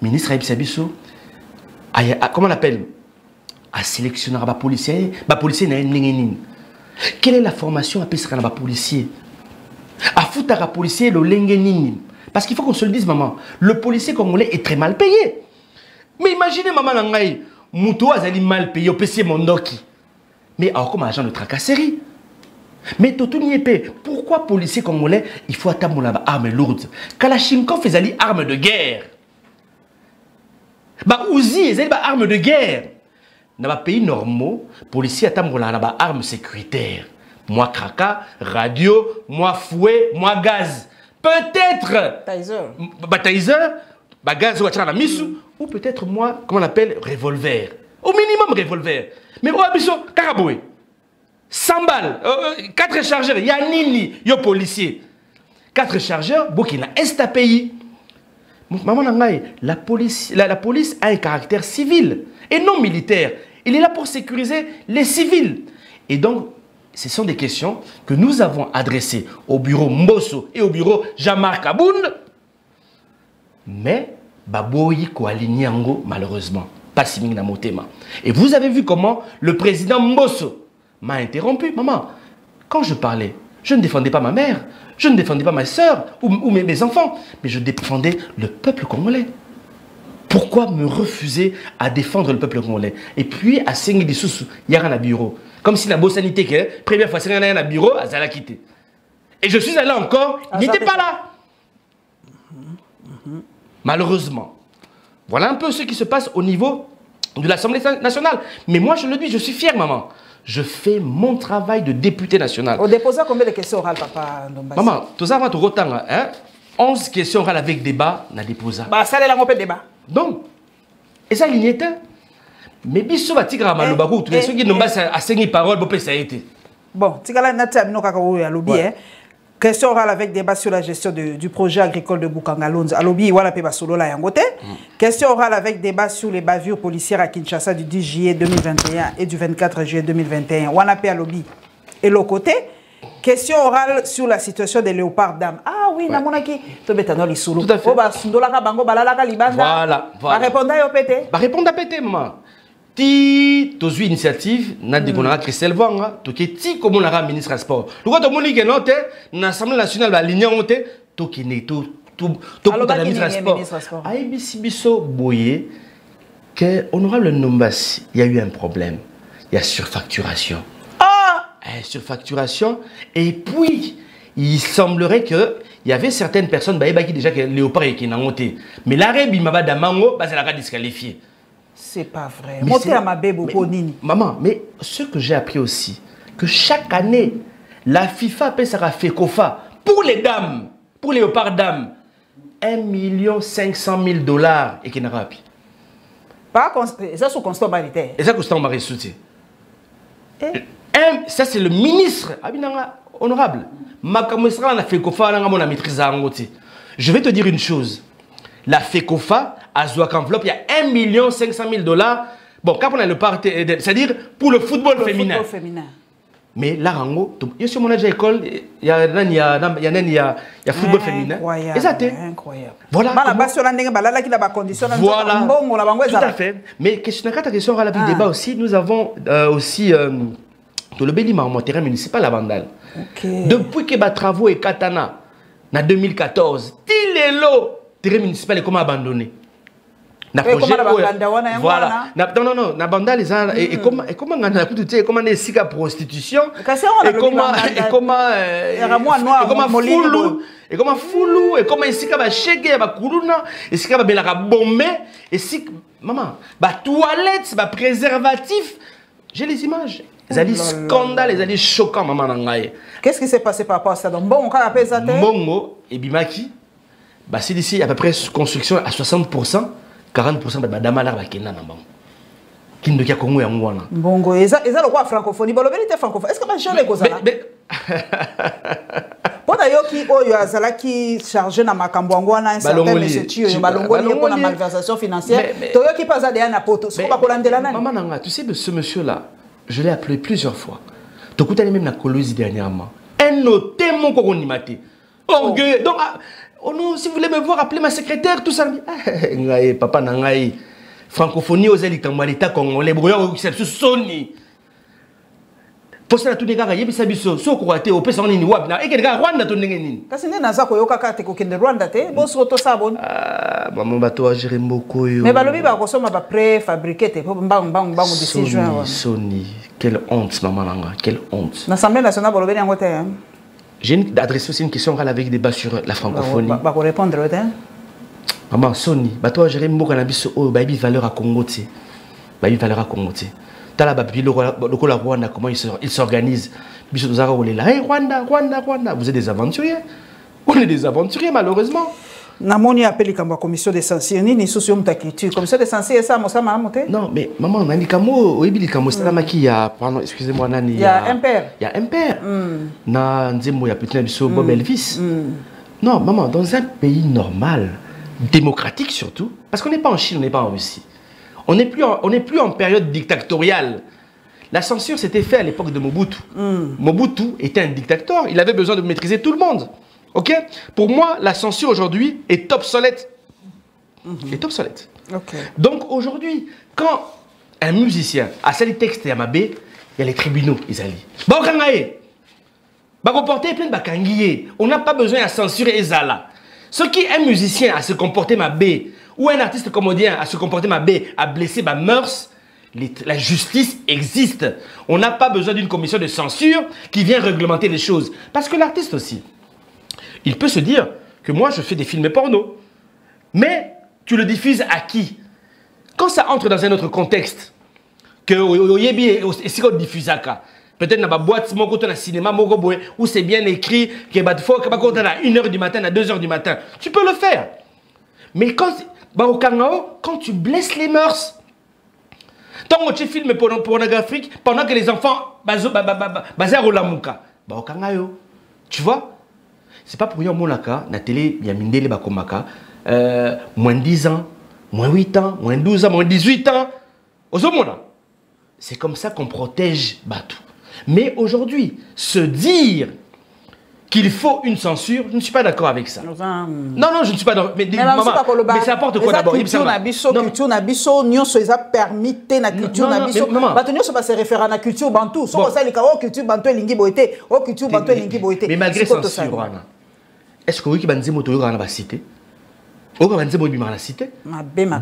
ministre Aïb Sabisso, comment on l'appelle? à sélectionner les policiers. Les policiers n'ont rien. Quelle est la formation à faire les policiers? À foutre les policiers le lengenini. Parce qu'il faut qu'on se le dise, maman. Le policier congolais est très mal payé. Mais imaginez, maman, Nangaï, Moutou Azali mal payé au PC Mondoki. Mais alors, comme agent de tracasserie. Mais tout n'y est pas. Pourquoi policier congolais, il faut attendre la arme lourde? Kalachnikov est arme de guerre. Bah Uzi est arme de guerre. Dans les pays normaux, policier attend la arme sécuritaire. Moi kraka, radio, moi fouet, moi gaz. Peut-être. Taser. Gaz ou peut-être moi, comment on appelle, revolver. Au minimum revolver. Mais au abisso, caraboué. 100 balles, 4 chargeurs, il y a nini, il y a policier. 4 chargeurs, Burkina Est à pays. Maman Nangaï, la police a un caractère civil et non militaire. Il est là pour sécuriser les civils. Et donc, ce sont des questions que nous avons adressées au bureau Mbosso et au bureau Jean-Marc Aboun. Mais, Baboyi ko aligné ango, malheureusement. Pas si na motema. Et vous avez vu comment le président Mbosso m'a interrompu. Maman, quand je parlais, je ne défendais pas ma mère, je ne défendais pas ma soeur ou mes enfants, mais je défendais le peuple congolais. Pourquoi me refuser à défendre le peuple congolais? Et puis, à Sengi Dissoussou, il y a un bureau. Comme si la bonne sanité, que première fois, il y a un bureau, elle a quitté. Et je suis allé encore, il n'était pas là. Malheureusement. Voilà un peu ce qui se passe au niveau de l'Assemblée nationale. Mais moi, je le dis, je suis fier, maman. Je fais mon travail de député national. Au déposant combien de questions orales, papa Ndombasi? Maman, tout ça va tout autant. 11 questions orales avec débat, on a déposé. Bah, ça, c'est un débat. Donc, et ça, il mais biso va tigra malobaku, tous ceux qui n'ont pas à 5 paroles, ça a été. Bon, tigala nata no kakao ya lobby. Question orale avec débat sur la gestion du projet agricole de Bukangalonze. À lobby, voilà pe basolo la yangote. Question orale avec débat sur les bavures policières à Kinshasa du 10 juillet 2021 et du 24 juillet 2021. Wana pe à lobby. Et l'autre côté, question orale sur la situation des léopards dames. Ah oui, namonaki. Tobetano lisulu. Tout à fait. Oba sundolaka bango balala libanda. Voilà. Ba répondre à pété. Ba répondre à pété, maman. Ti tozu initiative na dekonaka Christelle Vanga to ke ti comme on ministre des sports. Le quoi to moni ke note na Assemblée nationale ba ligne onte to ke ne to la ministre des sports. ABC biso boye que honorable Ndombasi, il y a eu un problème. Il y a surfacturation. Surfacturation et puis il semblerait que il y avait certaines personnes qui déjà que léopard et qui n'ont monté. Mais l'arrêt bimaba damango bah c'est la disqualifié. C'est pas vrai. Monter à ma bébé au Nini. Maman, mais ce que j'ai appris aussi, que chaque année, la FIFA paie sa FECOFA pour les dames, pour les léopards dames, 1 500 000 $ et qui n'a pas appris. Ça, c'est constant maritaire. Et ça, constant maritaire. Ça, c'est le ministre, honorable. Je vais te dire une chose. La FECOFA, à Zouak enveloppe, il y a 1 500 000 $. Bon, quand on a le parti, c'est-à-dire pour le football féminin. Mais là, il y a sur mon école, il y a football féminin. Et ça, c'est incroyable. Voilà. Voilà. Tout à fait. Mais question à la débat aussi, nous avons aussi le Bélima, mon terrain municipal à Vandal. Depuis que les travaux et Katana, en 2014, Tilelo, terrain municipal est comme abandonné. Voilà. Non, na banda les gens et comment on a tout dit comment est la prostitution et comment foulou et comment ici ka ba shege ba kuluna et ici ka ba belaka bombe et si maman ba toilette ba préservatif j'ai les images les ali scandale les ali choquant maman nangaye. Qu'est-ce qui s'est passé par rapport à ça? Donc bon on a appelé ça Mongo et Bimaki bah c'est d'ici à peu près construction à 60%. 40% de madame là qui n'a pas qui ne tient Congo et Angola. Bongo, et ça le quoi francophonie. Bon, le vérité francophone. Est-ce que ma chérie est comme ça? Pour d'ailleurs qui a qui chargé dans ma camboangwana un certain monsieur Tio, balongoli pour la malversation financière. Toi qui passe à des anapoto, c'est pas pour l'andela nani. Maman nanga, tu sais ce monsieur là, je l'ai appelé plusieurs fois. Tu écoutes même la colonie dernièrement. Un autre mon coronimate. Orgueil. Donc oh non, si vous voulez me voir, appelez ma secrétaire, tout ça. Papa Nangaï. francophonie aux élites comme l'État congolais brouillard qui s'est Sony pour ça tout les gars yebisa biso so ko ate opesa nini wabna et que gars Rwanda to ndenge nini kasi nde naza koyoka kate kokende Rwanda te boso to saboni maman bato a géré mboko yo mais balobi ba kosoma ba préfabriqué te mbang d'ici juin Sony quelle honte maman nanga quelle honte l'Assemblée nationale balobi yango te j'ai adressé aussi une question avec débat sur la francophonie ba ko répondre te maman Sony bato a géré mboko na biso o ba bi valeur à Congo te ba bi valeur à Congo te tala ba bi le Rwanda comment il s'organise biso tozaka olela hey Rwanda vous êtes des aventuriers on est des aventuriers malheureusement namoni appeli kamba commission de censure nini souci de culture commission de censure ça mo sama amote non mais maman nani kamo oyebili kamo c'est la qui a pardon excusez-moi nani il y a un père na nzembo ya petit biso Bob Elvis non maman dans un pays normal démocratique surtout parce qu'on n'est pas en Chine on n'est pas en Russie. On n'est plus en période dictatoriale. La censure s'était faite à l'époque de Mobutu. Mobutu était un dictateur, il avait besoin de maîtriser tout le monde. Ok? Pour moi, la censure aujourd'hui est obsolète. Est obsolète. Okay. Donc aujourd'hui, quand un musicien a sali texte à Mabé, il y a les tribunaux, ils allaient. On n'a pas besoin de censurer Ezala. Ce qui est un musicien à se comporter Mabé, ou un artiste comédien à se comporter à blesser ma mœurs, la justice existe. On n'a pas besoin d'une commission de censure qui vient réglementer les choses. Parce que l'artiste aussi, il peut se dire que moi je fais des films porno. Mais tu le diffuses à qui? Quand ça entre dans un autre contexte, que si on diffuse à quoi? Peut-être dans la boîte, dans le cinéma, où c'est bien écrit, que à 1h du matin, à 2h du matin. Tu peux le faire. Mais quand tu blesses les mœurs, tant que tu filmes pornographique, pendant que les enfants tu vois, c'est pas pour rien monaka, na télé, il y a mindele bakomaka, moins 10 ans, moins 8 ans, moins 12 ans, moins 18 ans. C'est comme ça qu'on protège Batou. Mais aujourd'hui, se dire qu'il faut une censure, je ne suis pas d'accord avec ça. Non, je ne suis pas d'accord. Mais ça apporte quoi d'abord? Culture nabiso, nyonso eza permité na culture nabiso. Bato nyonso ba se référer à la culture bantou. So ça les kao culture bantou elingi boité, o culture bantou elingi boité. Mais malgré censure, est-ce que oui qui banzi moto yo na ba cité? O ka banzi moto na cité?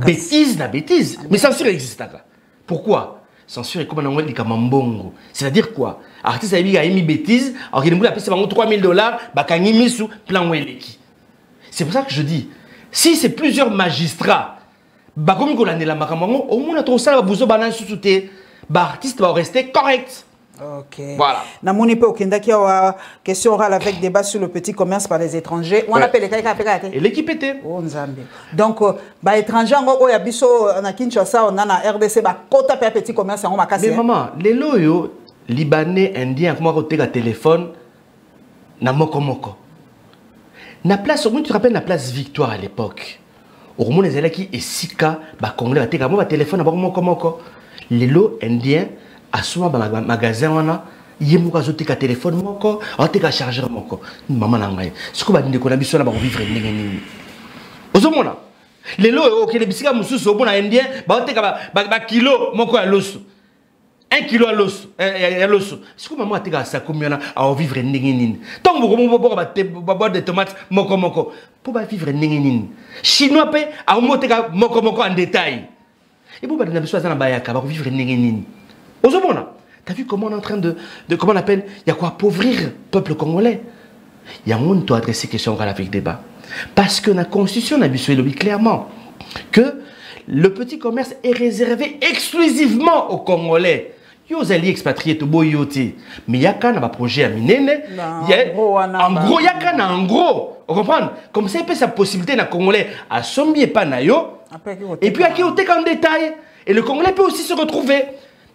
Bêtise na bêtise. Mais censure existe là. Pourquoi? Censure est comme un anglais kamambongo. C'est-à-dire quoi? Artiste a mis bêtise, alors il a payé $3,000, bakangi misu plan weleki. C'est pour ça que je dis, si c'est plusieurs magistrats, bakomi ko landela makambo, au moins trop ça va vous banan sous-souté, artiste va rester correct. Ok. Voilà. Namoni pe okendaki wa question orale avec débat sur le petit commerce par les étrangers. On appelle les KKPKT. Et l'équipe était. Oh Nzambe. Donc ba étrangers ngo ya biso na Kinshasa on a na RDC ba kota pe petit commerce ngo makasi. Mais maman, les loyo libanais indien comment roteka téléphone na moko. Na place, tu te rappelles la place Victoire à l'époque. Au moment des élèves qui est sika ba congolais ba teka ba téléphone na moko. Les lots indiens à soi dans le magasin wana yemuka zoteka téléphone moko oteka chargeur moko maman nangai ce que ba ndeko na biso na ba vivre ndenge nini ozomona lelo okele bisika mususu obona indien ba oteka ba kilo moko ya loso 1 kilo ya loso ce que maman ateka sa combien à vivre ndenge nini tant ba boîte de tomates moko pour ba vivre ndenge nini chinois pe a moteka moko en détail et pour ba na biso za na ba yaka ba vivre ndenge nini. T'as vu comment on est en train de comment on appelle, il y a quoi appauvrir le peuple congolais. Il y a monde doit adresser question avec débat. Parce que la constitution a dit clairement que le petit commerce est réservé exclusivement aux Congolais. Ils allaient expatrier tout boyoté. Mais il y a qu'un projet à Minene. En gros. Vous comprenez? Comme ça, il y a sa possibilité na Congolais à sommier pas nayo. Et puis à qui on en détail. Et le Congolais peut aussi se retrouver.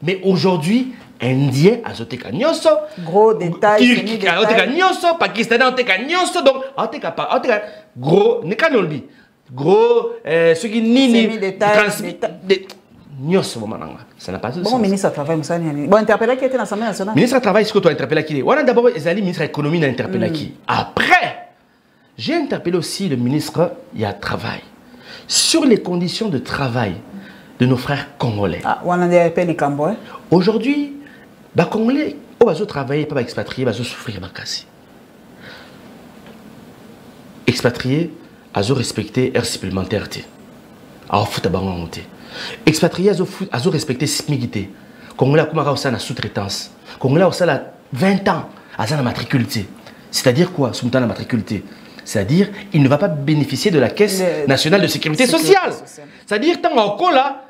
Mais aujourd'hui, Indien a zoté kanyoso, gros détail, Turc a zoté kanyoso, Pakistanais a zoté kanyoso, donc gros, ne kanolbi, gros, ce qui nini, nyoso mananga, ça n'a pas de sens. Bon ministre travail, Moussa Niani. Bon interpellé qui était dans l'Assemblée nationale. Ministre travail, ce que tu as interpellé qui est. On a d'abord Ezali ministre économie n'a interpellé qui. Après, j'ai interpellé aussi le ministre il y a travail sur les conditions de travail. de nos frères congolais. Aujourd'hui, les Congolais, on va travailler, pas expatrier, on va souffrir, expatriés, à respecter l'air supplémentaire. Alors, il faut monter. Expatriés, à respecter SMIC. Congolais, comme ça, la sous-traitance. Congolais, ça, 20 ans, à la matriculité. C'est-à-dire quoi, sous la matriculité? C'est-à-dire, il ne va pas bénéficier de la Caisse nationale de sécurité sociale. C'est-à-dire, tant qu'on là,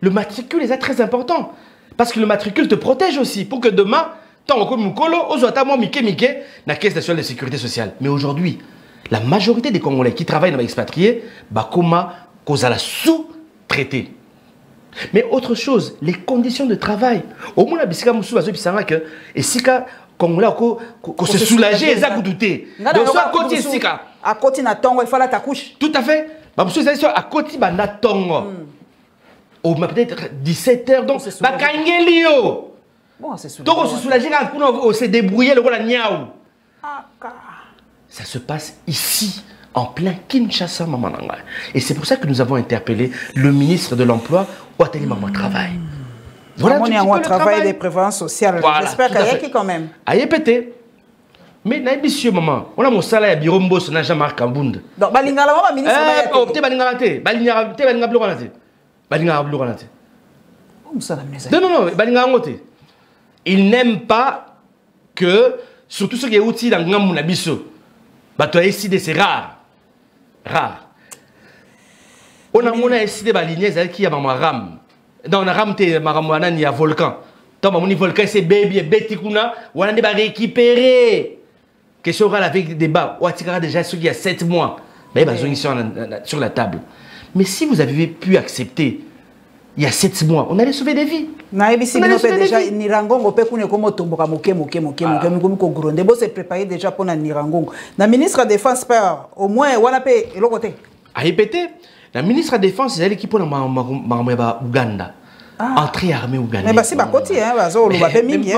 le matricule est très important. Parce que le matricule te protège aussi. Pour que demain, tant qu'on la Caisse nationale de sécurité sociale. Mais aujourd'hui, la majorité des Congolais qui travaillent dans l'expatrié, cause à la sous-traité. Mais autre chose, les conditions de travail. Au moins, et si Congolais se soulager, ils ont douté. Donc, soit côté ici, à côté na tongo, il faut la ta couche. Tout à fait. À côté na tongo. Au peut-être 17h, donc bakangelio. Bon, c'est soulagé. Donc on se soulager quand on se débrouiller le rôle niaou. Ça se passe ici, en plein Kinshasa, maman. Et c'est pour ça que nous avons interpellé le ministre de l'Emploi au atelier Maman Travail. Voilà, on a un travail de prévoyance sociale. Voilà, j'espère qu'il y a qui quand même. Aïe pété. Mais n'importe maman, on a mon salaire à Birombo, on n'a jamais marqué en bunde. Donc balingala maman ministre. Non. Il n'aime pas que, surtout ceux qui sont outils dans le Nabiso, c'est rare. On a décidé de qui a ma rame. Dans la rame, il y a un volcan. Dans le volcan, c'est bébé, bétikuna, on a récupéré. Question avec des débats. On a déjà ceux qui a 7 mois. Mais ils sont sur la table. Mais si vous avez pu accepter, il y a 7 mois, on allait sauver des vies. On allait sauver des vies. Nirangongo peut qu'on comme tomboka moké se préparer déjà pour Nirangongo. La ministre de la Défense peur au moins on a payé l'autre côté. À répéter, la ministre de la Défense c'est elle qui pour Ouganda. Entrée armée ougandais. Mais c'est pas côté hein, bazo lo ba pe mingi.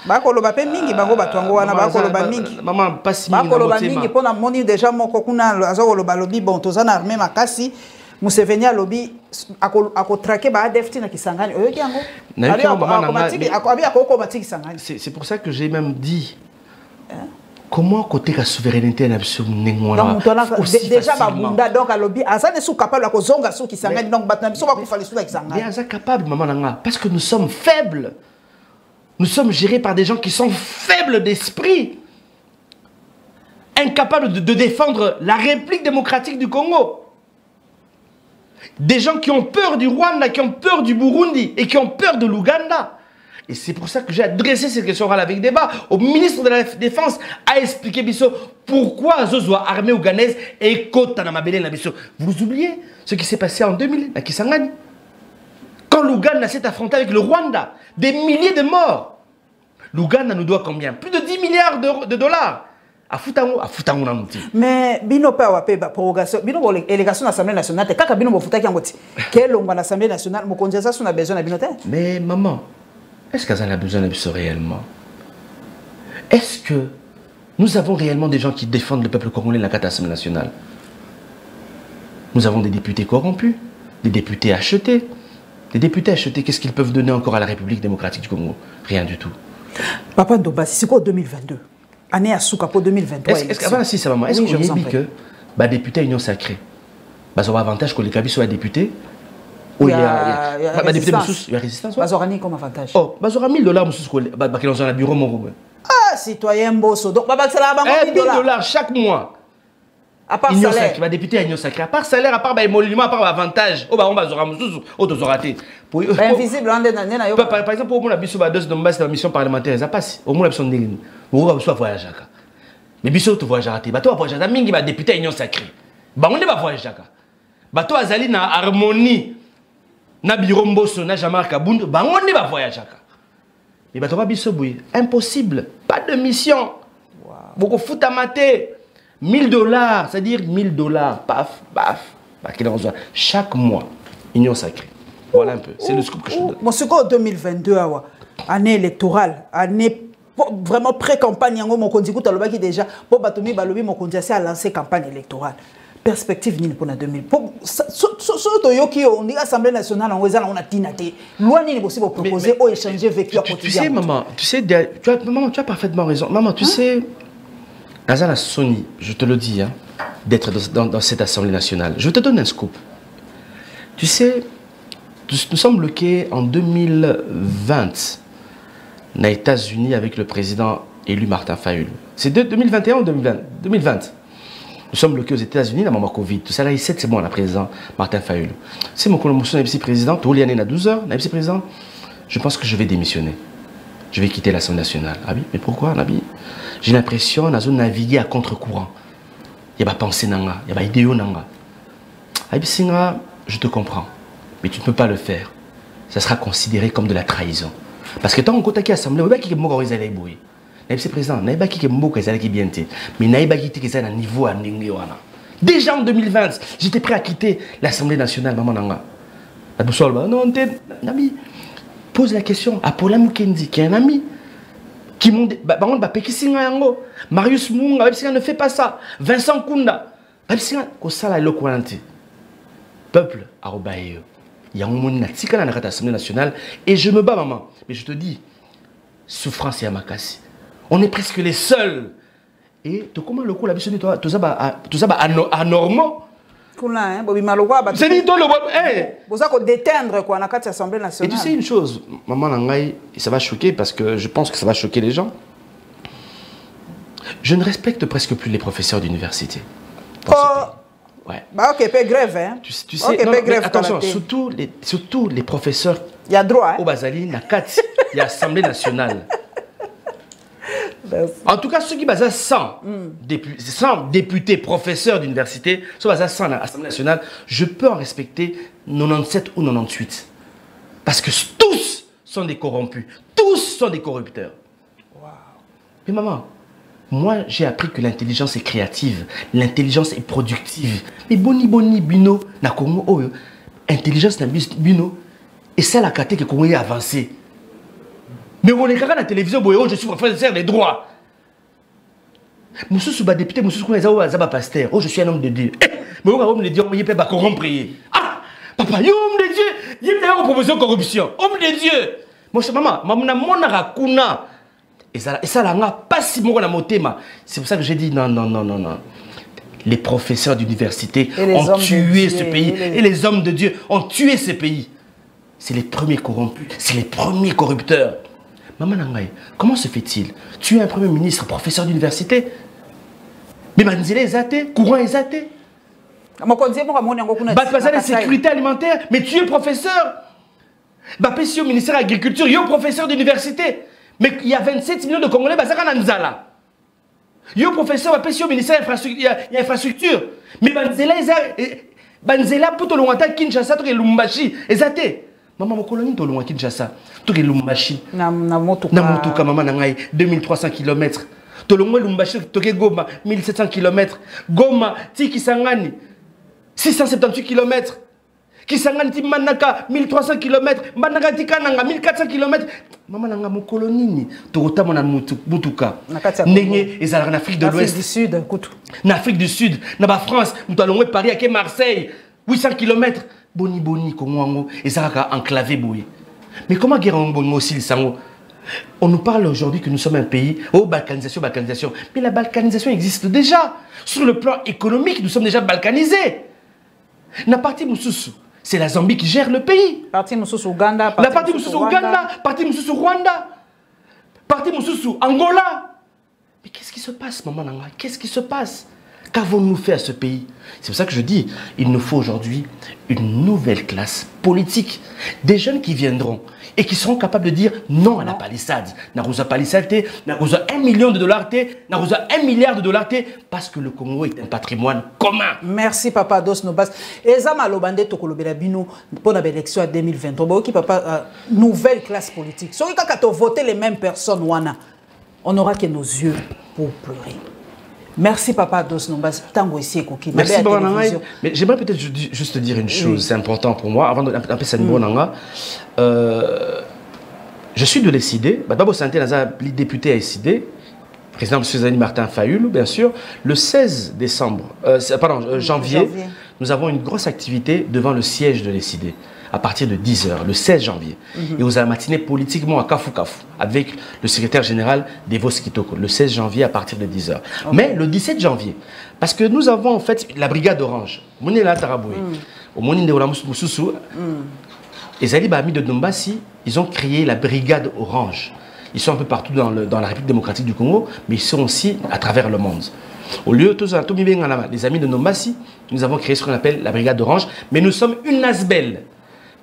Ba ko lo ba pe mingi bango batwango wana ba ko lo ba mingi. Maman pas si mingi. Ba ko lo ba mingi pona moni déjà moko kuna azo lo ba lobi bon tozana armée makasi. Museveni a lobby à traquer ba defti na Kisangani. Oyo ki yango. C'est pour ça que j'ai même dit. Comment côté la souveraineté n'a déjà babunda donc à lobby asa ne sou capable à kozonga sou Kisangani donc batna biso ba ko fali sou na Kisangani. Mais asa capable maman nanga parce que nous sommes faibles. Nous sommes gérés par des gens qui sont faibles d'esprit. Incapables de défendre la République démocratique du Congo. Des gens qui ont peur du Rwanda, qui ont peur du Burundi et qui ont peur de l'Ouganda. Et c'est pour ça que j'ai adressé cette question avec débat au ministre de la Défense à expliquer pourquoi Zozoa armée ougandaise et Kota Namabele Nabiso. Vous oubliez ce qui s'est passé en 2000 à Kisangani. Quand l'Ouganda s'est affronté avec le Rwanda, des milliers de morts. L'Ouganda nous doit combien? Plus de 10 milliards de dollars. Mais bino pa wa pe prorogation bino bo élégation à l'Assemblée nationale te kaka bino bo futa kiangoti quel longwa à l'Assemblée nationale mo konjeza suna besoin na bino te. Mais maman, est-ce que ça a besoin de ça réellement? Est-ce que nous avons réellement des gens qui défendent le peuple congolais dans la Assemblée nationale? Nous avons des députés corrompus, des députés achetés. Des députés achetés, qu'est-ce qu'ils peuvent donner encore à la République démocratique du Congo? Rien du tout. Papa Ndombasi, c'est quoi 2022? Année à Souka pour 2023. Est-ce que vous avez dit que les députés à Union Sacrée, ils ont avantage que les cabis soient députés? Il y a résistance. Il y a résistance. Ils ont comme avantage. Oh, ils ont $1000 qui ont un bureau. Ah, citoyen Bosso. Donc, $1000 chaque mois. À part Union salaire. Sacrée, député à Union Sacrée. À part salaire, à part émolument, à part avantage. Oh, on va raté. Invisible, par exemple, au moins, la mission parlementaire, ça passe. Au moins, la mission de on va voyager. Mais biso tu voyages raté. Bato voyager da mingi ba député Union Sacrée. Ba on ne va voyager. Bato azali na harmonie na Biromboso na Jean-Marc Kabund, ba on ne va voyager. Mais bato ba biso boui, impossible, pas de mission. Beaucoup foot à mater. $1000, c'est-à-dire $1000, paf, chaque mois, Union Sacrée. Voilà un peu, c'est le scoop que je donne. Mon secours 2022, année électorale, année vraiment pré-campagne, mon déjà, pour Batoumi Balobi, mon a lancé campagne électorale. perspective nini pour 2000 pour surtout yoki on dit Assemblée nationale en raison on a tinate loi nini possible proposer ou échanger vécu à quotidien. Tu sais maman, maman, tu as parfaitement raison. Maman, tu sais Azala Sony, je te le dis hein, d'être dans cette Assemblée nationale. Je te donne un scoop. Tu sais, nous sommes bloqués en 2020 aux États-Unis avec le président élu Martin Fayulu. C'est 2021 ou 2020. Nous sommes bloqués aux États-Unis, dans le moment Covid. Tout ça, là, c'est bon, le président Martin Fayulu. C'est mon promotion de président, tout le monde à 12 heures, président. Je pense que je vais démissionner. Je vais quitter l'Assemblée nationale. Ah oui, mais pourquoi, Nabi? J'ai l'impression de naviguer à contre-courant. Il y a pas pensée, il y a pas idée. Je te comprends, mais tu ne peux pas le faire. Ça sera considéré comme de la trahison. Parce que tant qu'on a l'Assemblée, on va qui est le président, mais niveau à déjà en 2020, j'étais prêt à quitter l'Assemblée nationale. Pose la question à Paula Mukendi, qui est un ami, qui m'ont dit, Marius Munga, ne fait pas ça. Vincent Kunda, peuple à Obaye. Il y a un monde qui est dans l'Assemblée nationale et je me bats, maman. Mais je te dis, souffrance et amakasi. On est presque les seuls. Et comment le coup la vision toi tout ça anormaux. C'est dit toi le vous avez déteindre quoi dans l'Assemblée nationale. Et tu sais une chose, maman Nangai, ça va choquer parce que je pense que ça va choquer les gens. Je ne respecte presque plus les professeurs d'université. Ouais. Bah ok, pas grève hein. Tu sais, okay, non, grève attention, surtout les professeurs. Il y a droit. Au Bazali, il y a Assemblée nationale. En tout cas, ceux qui basent 100 députés, professeurs d'université, ceux qui basent 100 à l'Assemblée nationale, je peux en respecter 97 ou 98. Parce que tous sont des corrompus, tous sont des corrupteurs. Wow. Mais maman, moi j'ai appris que l'intelligence est créative, l'intelligence est productive. Mais boni bino, na Congo, oh, intelligence na bino, et ça la carte que Congo est avancé. Mais on est dans la télévision, je suis professeur des droits. Monsieur Souba député, monsieur Souba pasteur, oh je suis un homme de Dieu. Mais on va me dire, il peut pas corrompre. Ah, papa, il est homme de Dieu, il est en proposition de corruption, homme de Dieu. Moi, maman, et ça n'a pas si bon dans mon thème. C'est pour ça que j'ai dit non. Les professeurs d'université ont tué ce pays. Et les hommes de Dieu ont tué ce pays. C'est les premiers corrompus, c'est les premiers corrupteurs. Maman Nangaï, comment se fait-il? Tu es un premier ministre, professeur d'université. Mais Manzile est athée, courant est athée. La sécurité alimentaire, mais tu es professeur. Si au ministère de l'Agriculture, il y a un professeur d'université. Mais il y a 27 millions de Congolais, il y a un professeur au ministère de l'Infrastructure. Mais Banzela, pour le lointain, Kinshasa, et Lumbashi, est athée. Maman, mon colonie, tu es Kinshasa, tu es Lumbashi. Na Motuka, maman, 2300 km. Tu es Lumbashi, tu es Goma, 1700 km. Goma, Tiki Sangani, 678 km. Kisangani ti Manaka, 1300 km. Manaka Tikananga, 1400 km. Maman, nanga mon colonie, tu es Mona Mutuka. Nenye, et en Afrique de l'Ouest. En Afrique du Sud, en France, nous allons Paris à Marseille, 800 km. Boni, Kongo, et ça a enclavé Boué. Mais comment guérir un bon aussi le sango? On nous parle aujourd'hui que nous sommes un pays, balkanisation. Mais la balkanisation existe déjà. Sur le plan économique, nous sommes déjà balkanisés. La partie Moussoussou, c'est la Zambie qui gère le pays. Partie Moussoussou Ouganda, la partie Moussoussou Ouganda, partie Moussoussou Rwanda, partie Moussoussou Angola. Mais qu'est-ce qui se passe, maman Nanga? Qu'est-ce qui se passe? Qu'avons-nous fait à ce pays? C'est pour ça que je dis, il nous faut aujourd'hui une nouvelle classe politique. Des jeunes qui viendront et qui seront capables de dire non à la palissade. Narouza palissade, narouza $1 million, narouza $1 milliard, parce que le Congo est un patrimoine commun. Merci papa Dos Nobas. Et Zama Lobande Tokolobela Bino pour l'élection à 2023. Qui papa nouvelle classe politique. Si on voter les mêmes personnes, on n'aura que nos yeux pour pleurer. Merci papa Dos Nombas. Merci mais j'aimerais peut-être juste te dire une chose, c'est important pour moi, avant d'appeler ça Nanga. Je suis de l'ECD, Babo Santé, les députés à ECD, président M. Zani Martin Fayoulou, bien sûr. Le 16 janvier, nous avons une grosse activité devant le siège de l'ECD, à partir de 10h, le 16 janvier. Et vous allez matinée politiquement à Kafou Kafou, avec le secrétaire général d'Evo Skitoko, le 16 janvier à partir de 10h. Okay. Mais le 17 janvier, parce que nous avons en fait la brigade orange, Mounela Taraboué, au Mouni de Oulamoussoussou, les alliés Bami de Dombassi, ils ont créé la brigade orange. Ils sont un peu partout dans la République démocratique du Congo, mais ils sont aussi à travers le monde. Au lieu de les amis de Dombassi, nous avons créé ce qu'on appelle la brigade orange, mais nous sommes une Nasbel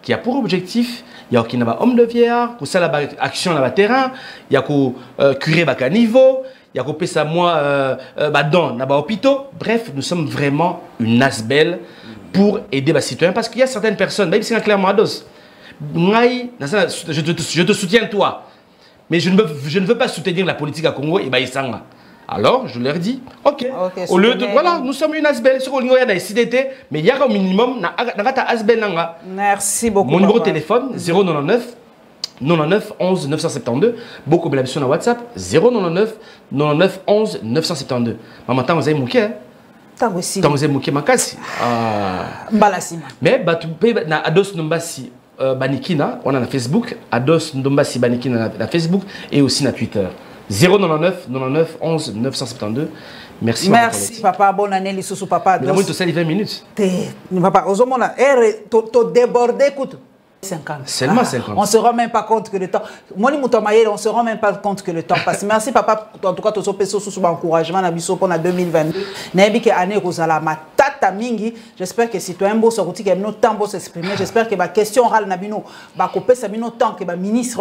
qui a pour objectif, il y a qui n'a homme de vieillard, pour ça la action dans le terrain, il y a qui curé à niveau, il y a qui pèse à moi dans les hôpitaux. Bref, nous sommes vraiment une Nasbel pour aider les citoyens parce qu'il y a certaines personnes, c'est clairement Ados. Je te soutiens toi, mais je ne veux pas soutenir la politique à Congo et Baïsanga. Alors, je leur dis, ok, au lieu de, voilà, nous sommes une Asbel, sur le niveau de la CDT, mais il y a au minimum, merci beaucoup. Mon numéro de téléphone, 099 99 11 972. Beaucoup de sur WhatsApp, 099 99 11 972. Maman, vous avez mouké, hein? Vous avez mouké, makasi. Mais, na Ados Ndombassi Banikina, on a na Facebook, Ados Ndombassi Banikina na Facebook et aussi na Twitter. 099 99 11 972. Merci. Merci papa, bonne année les sous papa. Nous avons tout ça 20 minutes. Papa, osomona to débordé écoute. 50. Seulement 50. On ne se rend même pas compte que le temps. Moi, on ne se rend même pas compte que le temps passe. Merci, papa, en tout cas, tu as sous encouragement pour 2022. J'espère que si tu as un beau sorti, que nous temps pour s'exprimer. J'espère que la question orale Nabino va couper sa mino temps que le ministre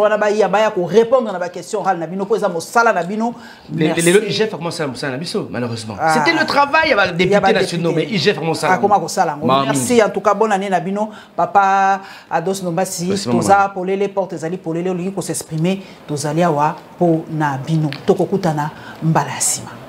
pour répondre à la question orale Nabino pour exemple sala Nabino. Le IGF a commencé à Nabiso, malheureusement. C'était le travail avec les députés nationaux, mais IGF a commencé à merci, en tout cas, bonne année Nabino. Papa, Ados Ndombassi, toza pour les portes, zali pour les liens pour s'exprimer, toza liawa pour Nabino. Tokokutana mbalasima.